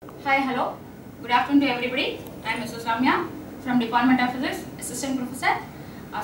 Hi, hello. Good afternoon to everybody. I am Mrs. Ramya from Department of Physics, Assistant Professor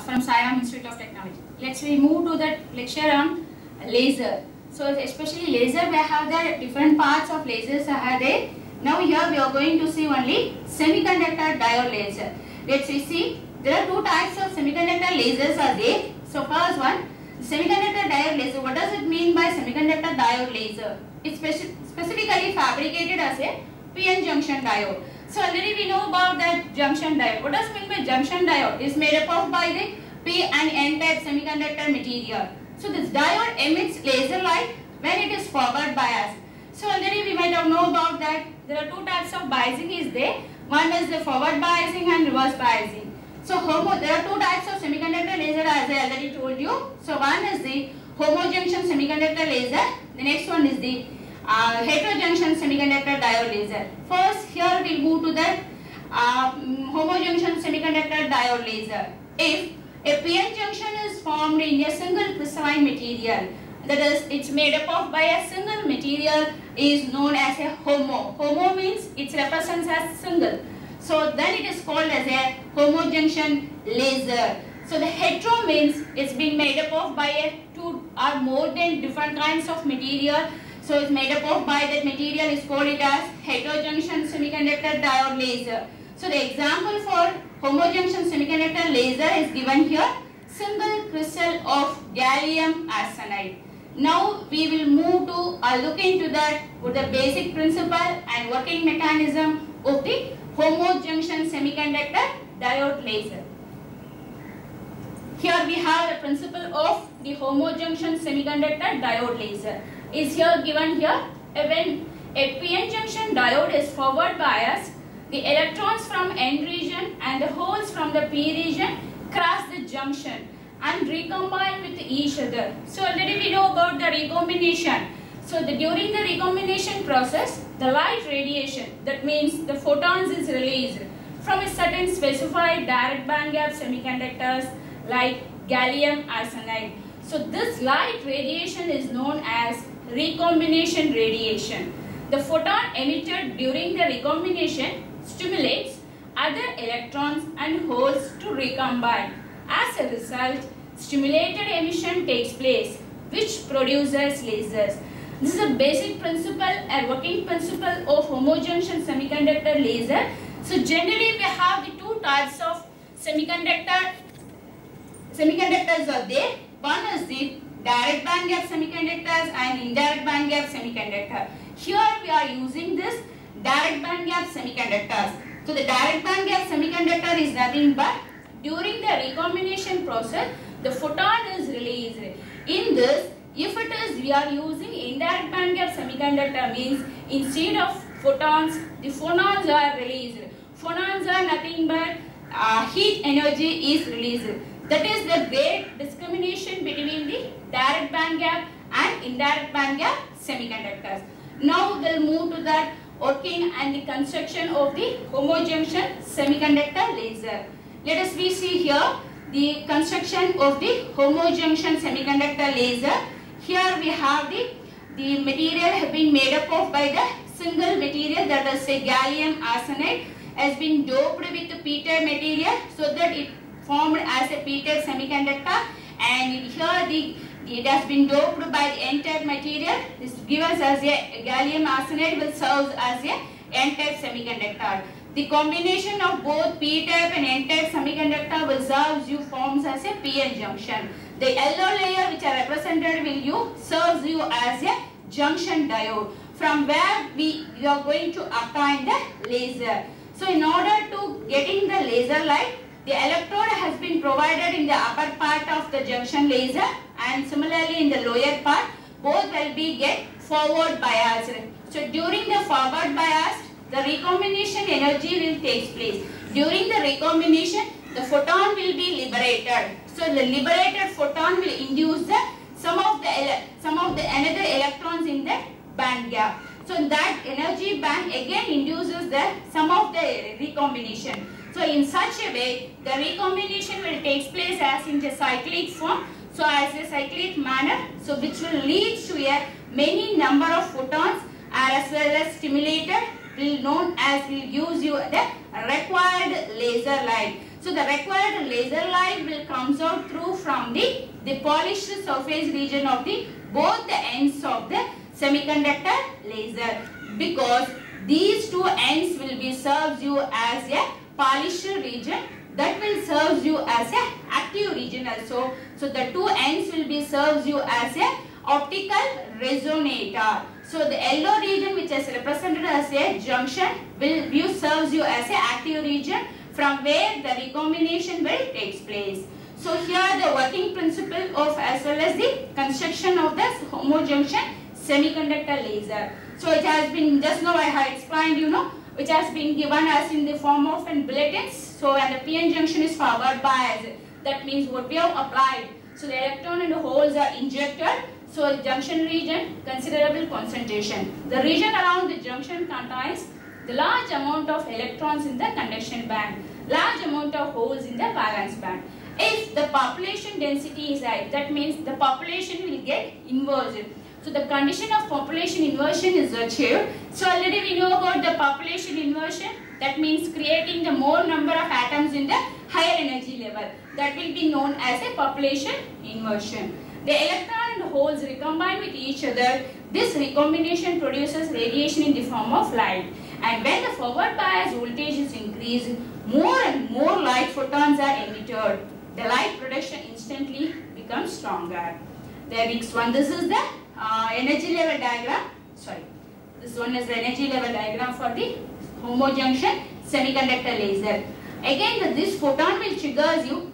from Siam Institute of Technology. Let's move to the lecture on laser. So especially laser, we have the different parts of lasers are there. Now here we are going to see only semiconductor diode laser. Let's see. There are two types of semiconductor lasers are there. So first one, semiconductor diode laser. What does it mean by semiconductor diode laser? It's specifically fabricated as a PN junction diode. So already we know about that junction diode. What does it mean by junction diode? It's made up of by the P and N type semiconductor material. So this diode emits laser light when it is forward biased. So already we might have know about that. There are two types of biasing is there. One is the forward biasing and reverse biasing. So there are two types of semiconductor laser as I already told you. So one is the homojunction semiconductor laser. The next one is the heterojunction semiconductor diode laser. First here we move to the homojunction semiconductor diode laser. If a PN junction is formed in a single crystalline material, that is it's made up of by a single material, is known as a homo. Homo means it represents as single. So then it is called as a homojunction laser. So the hetero means it's been made up of by a two or more than different kinds of material. So it's made up of by that material is called it as heterojunction semiconductor diode laser. So the example for homojunction semiconductor laser is given here, single crystal of gallium arsenide. Now we will move to look into that with the basic principle and working mechanism of the homojunction semiconductor diode laser. Here we have the principle of the homojunction semiconductor diode laser. Is here given here. When a PN junction diode is forward biased, the electrons from N region and the holes from the P region cross the junction and recombine with each other. So already we know about the recombination. So during the recombination process, the light radiation, that means the photons is released from a certain specified direct band gap semiconductors like gallium arsenide. So this light radiation is known as recombination radiation. The photon emitted during the recombination stimulates other electrons and holes to recombine. As a result, stimulated emission takes place, which produces lasers. This is a basic principle and working principle of homojunction semiconductor laser. So generally we have the two types of semiconductors are there. One is the direct band gap semiconductors and indirect band gap semiconductor. Here we are using this direct band gap semiconductors. So the direct band gap semiconductor is nothing but during the recombination process, the photon is released. In this, if it is we are using indirect band gap semiconductor, means instead of photons, the phonons are released. Phonons are nothing but heat energy is released. That is the great discrimination between the direct band gap and indirect band gap semiconductors. Now we'll move to that working and the construction of the homojunction semiconductor laser. Let us see here the construction of the homojunction semiconductor laser. Here we have the material have been made up of by the single material, that is say gallium arsenide, has been doped with the p-type material so that it formed as a p-type semiconductor, and here it has been doped by the n-type material. This gives us as a gallium arsenide will serve as a n-type semiconductor. The combination of both p-type and n-type semiconductor will serve you forms as a PN junction. The yellow layer which are represented serves you as a junction diode, from where we are going to obtain the laser. So in order to getting the laser light, the electrode has been provided in the upper part of the junction laser, and similarly in the lower part, both will be get forward biased. So during the forward bias, the recombination energy will take place. During the recombination, the photon will be liberated. So the liberated photon will induce some of the another electrons in the band gap. So that energy band again induces some of the recombination. So in such a way, the recombination will take place as in the cyclic form. So as a cyclic manner, which will lead to a many number of photons as well as stimulated will use you the required laser light. So the required laser light will comes out through from the polished surface region of the both the ends of the semiconductor laser, because these two ends will be serves you as a polished region, that will serves you as a active region also. So the two ends will be serves you as a optical resonator. So the yellow region, which is represented as a junction, will serves you as a active region from where the recombination will takes place. So here the working principle of as well as the construction of the homojunction semiconductor laser. So it has been, just now I have explained, which has been given as in the form of an bulletins. So and the PN junction is forward bias. That means what we have applied. So the electron and the holes are injected. So the junction region, considerable concentration. The region around the junction contains the large amount of electrons in the conduction band, large amount of holes in the valence band. If the population density is high, that means the population will get inverted. So the condition of population inversion is achieved. So already we know about the population inversion. That means creating the more number of atoms in the higher energy level. That will be known as a population inversion. The electron and holes recombine with each other. This recombination produces radiation in the form of light. And when the forward bias voltage is increased, more and more light photons are emitted. The light production instantly becomes stronger. The next one, this is the energy level diagram. Sorry, this one is the energy level diagram for the homojunction semiconductor laser. Again, this photon will triggers you.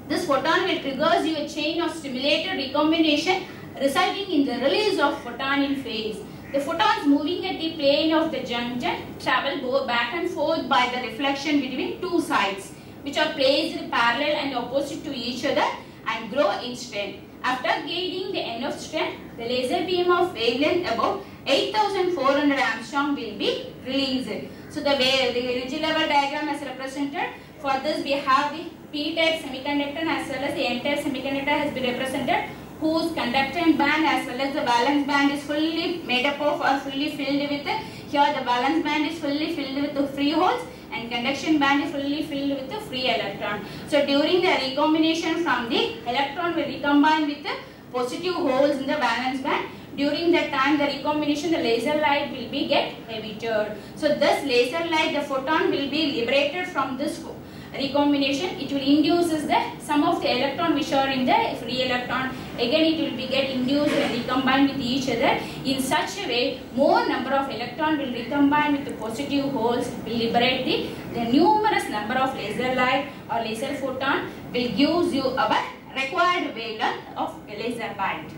This photon will triggers you a chain of stimulated recombination, resulting in the release of photon in phase. The photons moving at the plane of the junction travel both back and forth by the reflection between two sides, which are placed parallel and opposite to each other and grow in strength. After gaining the enough strength, the laser beam of wavelength about 8400 angstrom will be released. So the energy level diagram is represented. For this we have the P-type semiconductor as well as the N-type semiconductor has been represented, whose conductance band as well as the valence band is fully made up of or fully filled with, here the valence band is fully filled with the free holes and conduction band is fully filled with the free electron. So during the recombination from the electron will recombine with the positive holes in the valence band. During that time the recombination, the laser light will be get emitted. So this laser light, the photon will be liberated from this recombination. It will induces the some of the electron which are in the free electron. Again it will be get induced and recombine with each other. In such a way, more number of electron will recombine with the positive holes, will liberate the numerous number of laser light or laser photon, will gives you our required wavelength of laser light.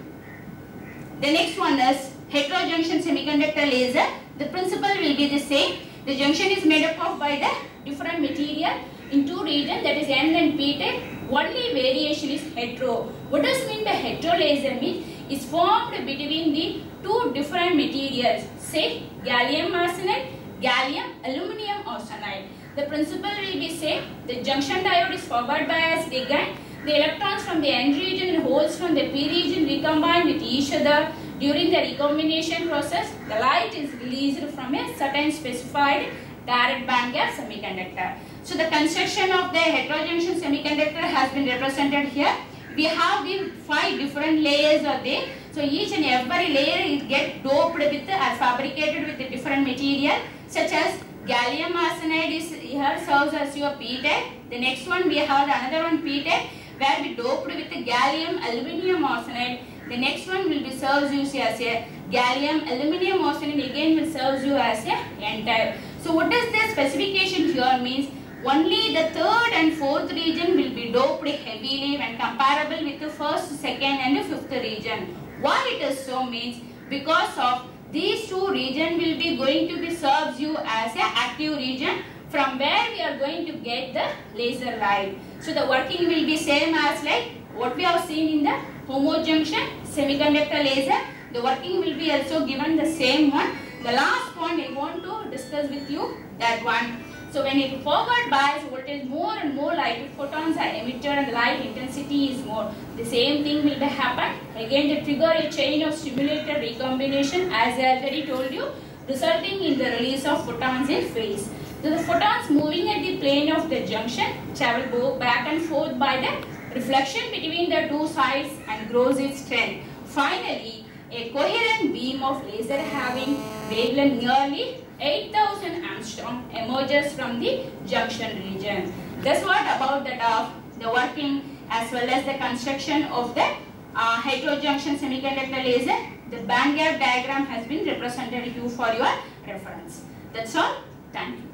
The next one is heterojunction semiconductor laser. The principle will be the same. The junction is made up of by the different material in two regions, that is N and P type. Only variation is hetero. What does mean by hetero laser means? It's formed between the two different materials, say gallium arsenide, gallium aluminum arsenide. The principle will be same. The junction diode is forward bias again. The electrons from the N region and holes from the P region recombine with each other. During the recombination process, the light is released from a certain specified direct band gap semiconductor. So the construction of the heterojunction semiconductor has been represented here. We have the 5 different layers are there. So each and every layer is get doped with or fabricated with a different material, such as gallium arsenide is here serves as your P type. The next one we have another one P type, where we doped with the gallium aluminum arsenide. The next one will be serves you as a gallium aluminum arsenide, again will serves you as a N type. So what does the specification here means? Only the third and fourth region will be doped heavily when comparable with the first, second and the fifth region. Why it is so means? Because of these two regions will be going to be serves you as an active region, from where we are going to get the laser light. So the working will be same as like what we have seen in the homojunction semiconductor laser. The working will be also given the same one. The last point I want to discuss with you, that one. So when it forward bias voltage, more and more light photons are emitted and the light intensity is more. The same thing will happen. Again, they trigger a chain of stimulated recombination. As I already told you, resulting in the release of photons in phase. So the photons moving at the plane of the junction travel go back and forth by the reflection between the two sides and grows its strength. Finally, a coherent beam of laser having wavelength nearly 8000 angstrom emerges from the junction region. That's what about the working as well as the construction of the heterojunction semiconductor laser. The band gap diagram has been represented to you for your reference. That's all. Thank you.